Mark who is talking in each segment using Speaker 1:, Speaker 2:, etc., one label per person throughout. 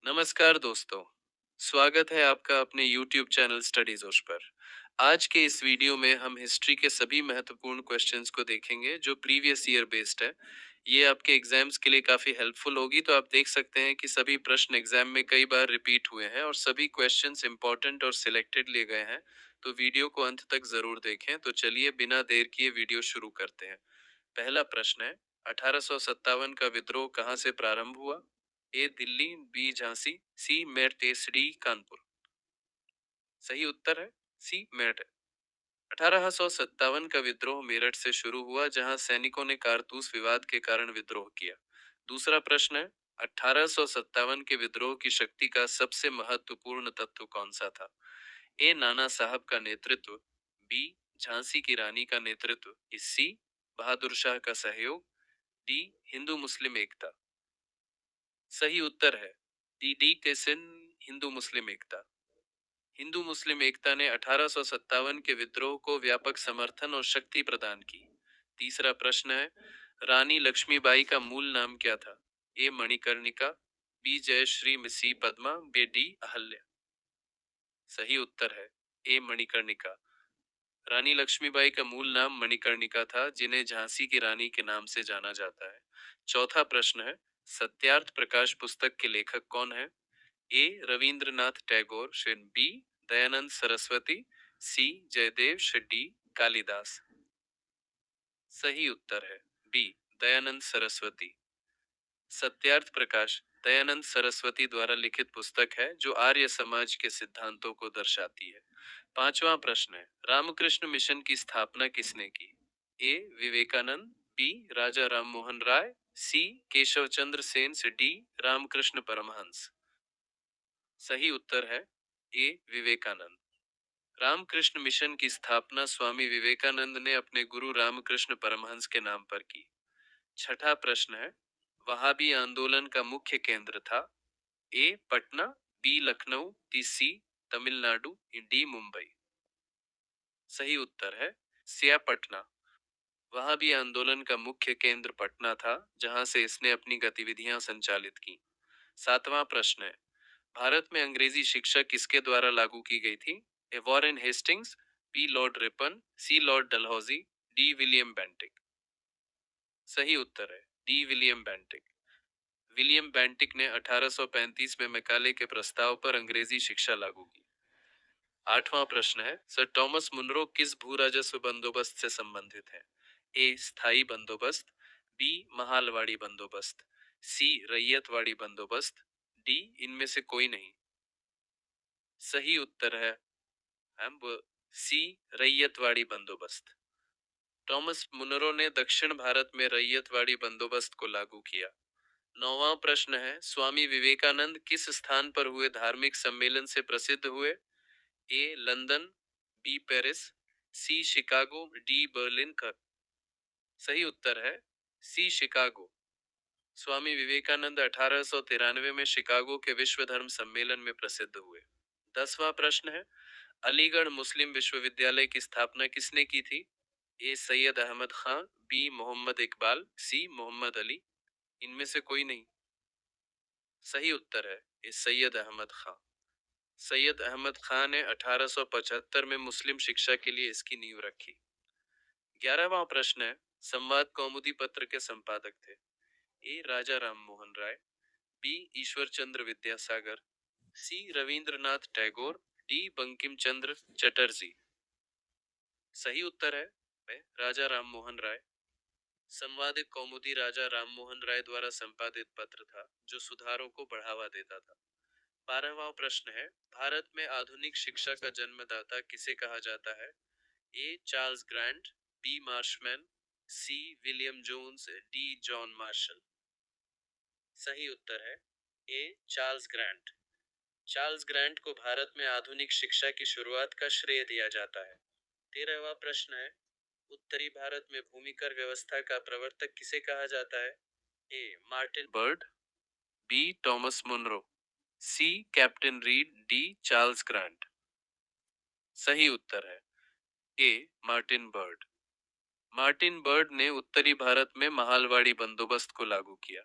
Speaker 1: नमस्कार दोस्तों। स्वागत है आपका अपने YouTube चैनल स्टडी जोश पर। आज के इस वीडियो में हम हिस्ट्री के सभी महत्वपूर्ण क्वेश्चंस को देखेंगे जो प्रीवियस ईयर बेस्ड है। ये आपके एग्जाम्स के लिए काफी हेल्पफुल होगी। तो आप देख सकते हैं कि सभी प्रश्न एग्जाम में कई बार रिपीट हुए हैं और सभी क्वेश्चंस इंपॉर्टेंट और सिलेक्टेड लिए गए हैं। तो वीडियो को अंत तक जरूर देखें। तो चलिए बिना देर किए वीडियो शुरू करते हैं। पहला प्रश्न है, 1857 का विद्रोह कहाँ से प्रारंभ हुआ? ए दिल्ली, बी झांसी, सी मेरठ, डी कानपुर। सही उत्तर है सी मेरठ। 1857 का विद्रोह मेरठ से शुरू हुआ, जहां सैनिकों ने कारतूस विवाद के कारण विद्रोह किया। दूसरा प्रश्न है, 1857 के विद्रोह की शक्ति का सबसे महत्वपूर्ण तत्व कौन सा था? ए नाना साहब का नेतृत्व, बी झांसी की रानी का नेतृत्व, सी बहादुर शाह का सहयोग, डी हिंदू मुस्लिम एकता। सही उत्तर है डी टेसन, हिंदू मुस्लिम एकता। हिंदू मुस्लिम एकता ने 1857 के विद्रोह को व्यापक समर्थन और शक्ति प्रदान की। तीसरा प्रश्न है, रानी लक्ष्मीबाई का मूल नाम क्या था? ए मणिकर्णिका, बी जयश्री, सी पद्मा, बी डी अहल्या। सही उत्तर है ए मणिकर्णिका। रानी लक्ष्मीबाई का मूल नाम मणिकर्णिका था, जिन्हें झांसी की रानी के नाम से जाना जाता है। चौथा प्रश्न है, सत्यार्थ प्रकाश पुस्तक के लेखक कौन है? ए रविंद्रनाथ टैगोर, बी दयानंद सरस्वती, सी जयदेव, डी कालिदास। सही उत्तर है बी दयानंद सरस्वती। सत्यार्थ प्रकाश दयानंद सरस्वती द्वारा लिखित पुस्तक है जो आर्य समाज के सिद्धांतों को दर्शाती है। पांचवा प्रश्न है, रामकृष्ण मिशन की स्थापना किसने की? ए विवेकानंद, बी राजा राम मोहन राय, सी केशव चंद्र सेन, डी रामकृष्ण परमहंस। सही उत्तर है ए विवेकानंद। रामकृष्ण मिशन की स्थापना स्वामी विवेकानंद ने अपने गुरु रामकृष्ण परमहंस के नाम पर की। छठा प्रश्न है, वहाबी आंदोलन का मुख्य केंद्र था? ए पटना, बी लखनऊ, सी तमिलनाडु, डी मुंबई। सही उत्तर है सिया पटना। वहाबी आंदोलन का मुख्य केंद्र पटना था, जहां से इसने अपनी गतिविधियां संचालित की। सातवां प्रश्न है, भारत में अंग्रेजी शिक्षा किसके द्वारा लागू की गई थी? A Warren Hastings, B Lord Ripon, C Lord Dalhousie, D William Bentinck. सही उत्तर है D William Bentinck. William Bentinck ने 1835 में मैकाले के प्रस्ताव पर अंग्रेजी शिक्षा लागू की। आठवां प्रश्न है, सर टॉमस मुनरो किस भू राजस्व बंदोबस्त से संबंधित है? ए स्थाई बंदोबस्त, बी महालवाड़ी बंदोबस्त, सी रैयतवाड़ी बंदोबस्त, डी इनमें से कोई नहीं। सही उत्तर है हम सी रैयतवाड़ी बंदोबस्त। टॉमस मुनरो ने दक्षिण भारत में रैयतवाड़ी बंदोबस्त को लागू किया। नौवां प्रश्न है, स्वामी विवेकानंद किस स्थान पर हुए धार्मिक सम्मेलन से प्रसिद्ध हुए? ए लंदन, बी पेरिस, सी शिकागो, डी बर्लिन का। सही उत्तर है सी शिकागो। स्वामी विवेकानंद 1893 में शिकागो के विश्व धर्म सम्मेलन में प्रसिद्ध हुए। 10वां प्रश्न है, अलीगढ़ मुस्लिम विश्वविद्यालय की स्थापना किसने की थी? ए सैयद अहमद खान, बी मोहम्मद इकबाल, सी मोहम्मद अली, इनमें से कोई नहीं। सही उत्तर है ए सैयद अहमद खान। सैयद अहमद खान ने 1875 में मुस्लिम शिक्षा के लिए इसकी नींव रखी। 11वां प्रश्न है, संवाद कौमुदी पत्र के संपादक थे? ए राजा राम मोहन राय, बी ईश्वर चंद्र विद्यासागर, सी रविंद्रनाथ टैगोर, डी बंकिम चंद्र चटर्जी। सही उत्तर है राजा राम मोहन राय। संवादिक कौमुदी राजा राम मोहन राय द्वारा संपादित पत्र था जो सुधारों को बढ़ावा देता था। 12वां प्रश्न है, भारत में आधुनिक शिक्षा का जन्मदाता किसे कहा जाता है? A Charles Grant, B Marshman, C William Jones, D John Marshall. सही उत्तर है A Charles Grant. Charles Grant को भारत में आधुनिक शिक्षा की शुरुआत का श्रेय दिया जाता है। 13वां प्रश्न है, उत्तरी भारत में भूमिकर व्यवस्था का प्रवर्तक किसे कहा जाता है? A Martin Bird, B Thomas Munro, C Captain Reed, D Charles Grant. सही उत्तर है A Martin Bird. Martin Bird ने उत्तरी भारत में महालवाड़ी बंदोबस्त को लागू किया।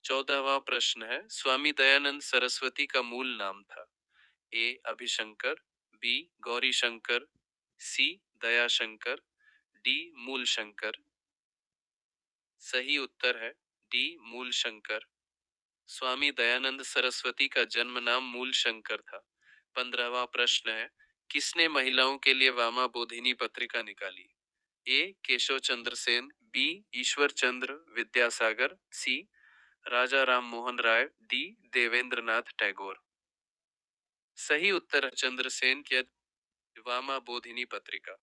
Speaker 1: 14वां प्रश्न है, स्वामी दयानंद सरस्वती का मूल नाम था? ए अभिशंकर, बी गौरी शंकर, सी दयाशंकर, डी मूल शंकर। सही उत्तर है डी मूल शंकर। स्वामी दयानंद सरस्वती का जन्म नाम मूल शंकर था। 15वां प्रश्न है, किसने महिलाओं के लिए वामा बोधिनी पत्रिका निकाली? ए केशव चंद्र सेन, बी ईश्वर चंद्र विद्यासागर, सी राजा राम मोहन राय, डी देवेंद्र नाथ टैगोर। सही उत्तर है चंद्रसेन की वामा बोधिनी पत्रिका।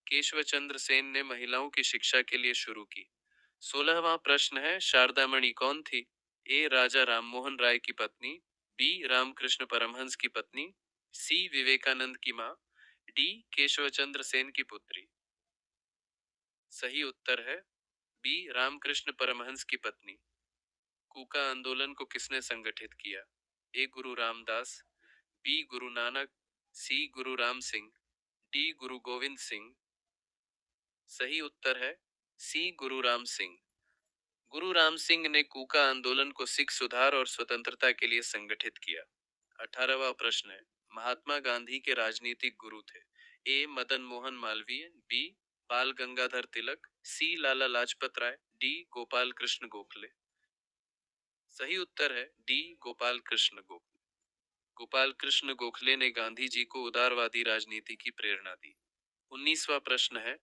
Speaker 1: केशव चंद्र सेन ने महिलाओं की शिक्षा के लिए शुरू की। 16वां प्रश्न है, शारदामणि कौन थी? ए राजा राममोहन राय की पत्नी, बी रामकृष्ण परमहंस की पत्नी, सी विवेकानंद की मां, डी केशव चंद्र सेन की पुत्री। सही उत्तर है बी रामकृष्ण परमहंस की पत्नी। कूका आंदोलन को किसने संगठित किया? ए गुरु रामदास, बी गुरु नानक, सी गुरु राम सिंह, डी गुरु गोविंद सिंह। सही उत्तर है सी गुरु राम सिंह। गुरु राम सिंह ने कूका आंदोलन को सिख सुधार और स्वतंत्रता के लिए संगठित किया। 18वां प्रश्न है, महात्मा गांधी के राजनीतिक गुरु थे? ए मदन मोहन मालवीय, बी बाल गंगाधर तिलक, सी लाला लाजपत राय, डी गोपाल कृष्ण गोखले। सही उत्तर है डी गोपाल कृष्ण गोखले। गोपाल कृष्ण गोखले ने गांधी जी को उदारवादी राजनीति की प्रेरणा दी। 19वां प्रश्न है,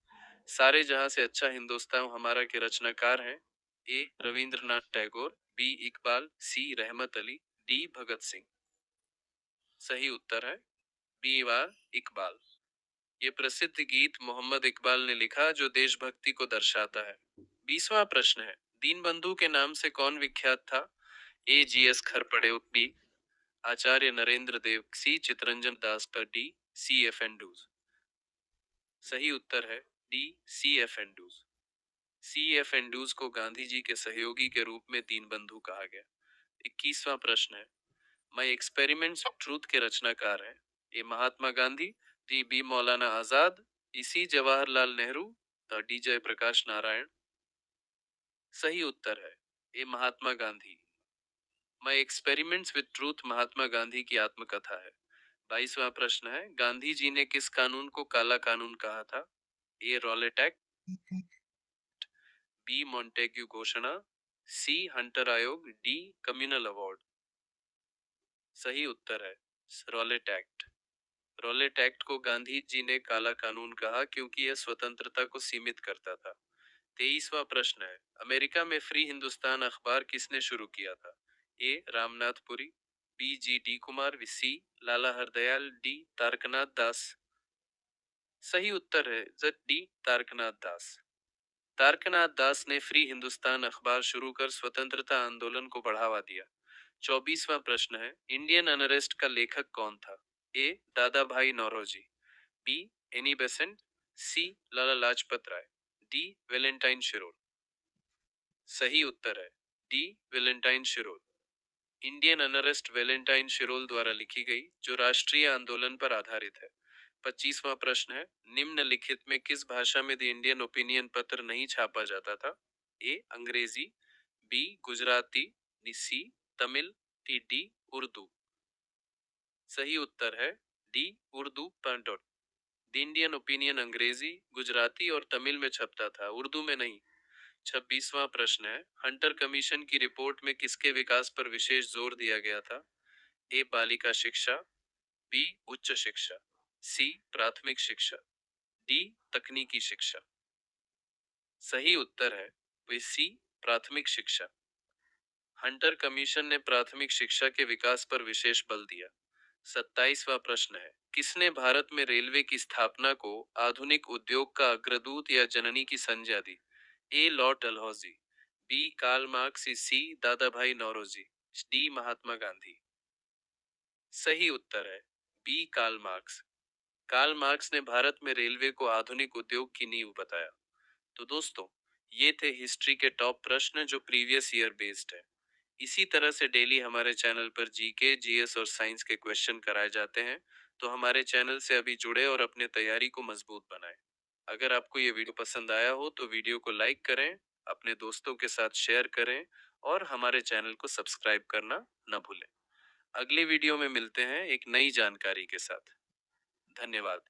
Speaker 1: सारे जहां से अच्छा हिंदुस्तान हमारा के रचनाकार हैं? ए रविंद्रनाथ टैगोर, बी इकबाल, सी रहमत अली, डी भगत सिंह। सही उत्तर है बी वार इकबाल। ये प्रसिद्ध गीत मोहम्मद इकबाल ने लिखा जो देशभक्ति को दर्शाता है। 20वां प्रश्न है, दीनबंधु के नाम से कौन विख्यात था? A G S Kharpade, B Acharya Narendra Dev, C Chittaranjan Das, पर डी सी एफ एंडूज। सही उत्तर है D C F Andrews. C F Andrews को गांधी जी के सहयोगी के रूप में दीनबंधु कहा गया। 21वां प्रश्न है, माई एक्सपेरिमेंट्स ऑफ ट्रूथ के रचनाकार हैं? A Mahatma Gandhi, D B Maulana Azad, इसी जवाहरलाल नेहरू, डी जयप्रकाश नारायण। सही उत्तर है A Mahatma Gandhi. My experiments with truth Mahatma Gandhi की आत्मकथा है। 22वां प्रश्न है, गांधी जी ने किस कानून को काला कानून कहा था? ए रॉलेट एक्ट, बी मॉन्टेग्यू घोषणा, सी हंटर आयोग, डी कम्युनल अवार्ड। सही उत्तर है रॉलेट एक्ट। रॉलेट एक्ट को गांधी जी ने काला कानून कहा क्योंकि यह स्वतंत्रता को सीमित करता था। 23वां प्रश्न है, अमेरिका में फ्री हिंदुस्तान अखबार किसने शुरू किया था? ए रामनाथपुरी, बी जी डी कुमार, सी लाला हरदयाल, डी तारकनाथ दास। सही उत्तर है डी तारकनाथ दास। तारकनाथ दास ने फ्री हिंदुस्तान अखबार शुरू कर स्वतंत्रता आंदोलन को बढ़ावा दिया। 24वां प्रश्न है, इंडियन अनरेस्ट का लेखक कौन था? ए दादा भाई Naoroji, B Annie Besant, C Lala Lajpat Rai, D Valentine Chirol. सही उत्तर है D Valentine Chirol. Indian Unrest Valentine Chirol द्वारा लिखी गई जो राष्ट्रीय आंदोलन पर आधारित है। 25वां प्रश्न है, निम्नलिखित में किस भाषा में द इंडियन ओपिनियन पत्र नहीं छापा जाता था? ए अंग्रेजी, बी गुजराती, सी तमिल, डी उर्दू। सही उत्तर है D Urdu. The Indian opinion अंग्रेजी, गुजराती और तमिल में छपता था, उर्दू में नहीं। 26वां प्रश्न है, हंटर कमीशन की रिपोर्ट में किसके विकास पर विशेष जोर दिया गया था? ए बालिका शिक्षा, बी उच्च शिक्षा, सी प्राथमिक शिक्षा, डी तकनीकी शिक्षा। सही उत्तर है वे सी प्राथमिक शिक्षा। हंटर कमीशन ने प्राथमिक शिक्षा के विकास पर विशेष बल दिया। 27वां प्रश्न है, किसने भारत में रेलवे की स्थापना को आधुनिक उद्योग का अग्रदूत या जननी की संज्ञा दी? A Lord Dalhousie, B Karl Marx, C Dada भाई नौरोजी, डी महात्मा गांधी। सही उत्तर है B Karl Marx. Karl Marx ने भारत में रेलवे को आधुनिक उद्योग की नींव बताया। तो दोस्तों, ये थे हिस्ट्री के टॉप प्रश्न जो प्रीवियस ईयर बेस्ड है। इसी तरह से डेली हमारे चैनल पर जीके, जीएस और साइंस के क्वेश्चन कराए जाते हैं, तो हमारे चैनल से अभी जुड़े और अपने तैयारी को मजबूत बनाएं। अगर आपको ये वीडियो पसंद आया हो तो वीडियो को लाइक करें, अपने दोस्तों के साथ शेयर करें और हमारे चैनल को सब्सक्राइब करना न भूलें। अगली वीडियो में मिलते हैं एक नई जानकारी के साथ। धन्यवाद।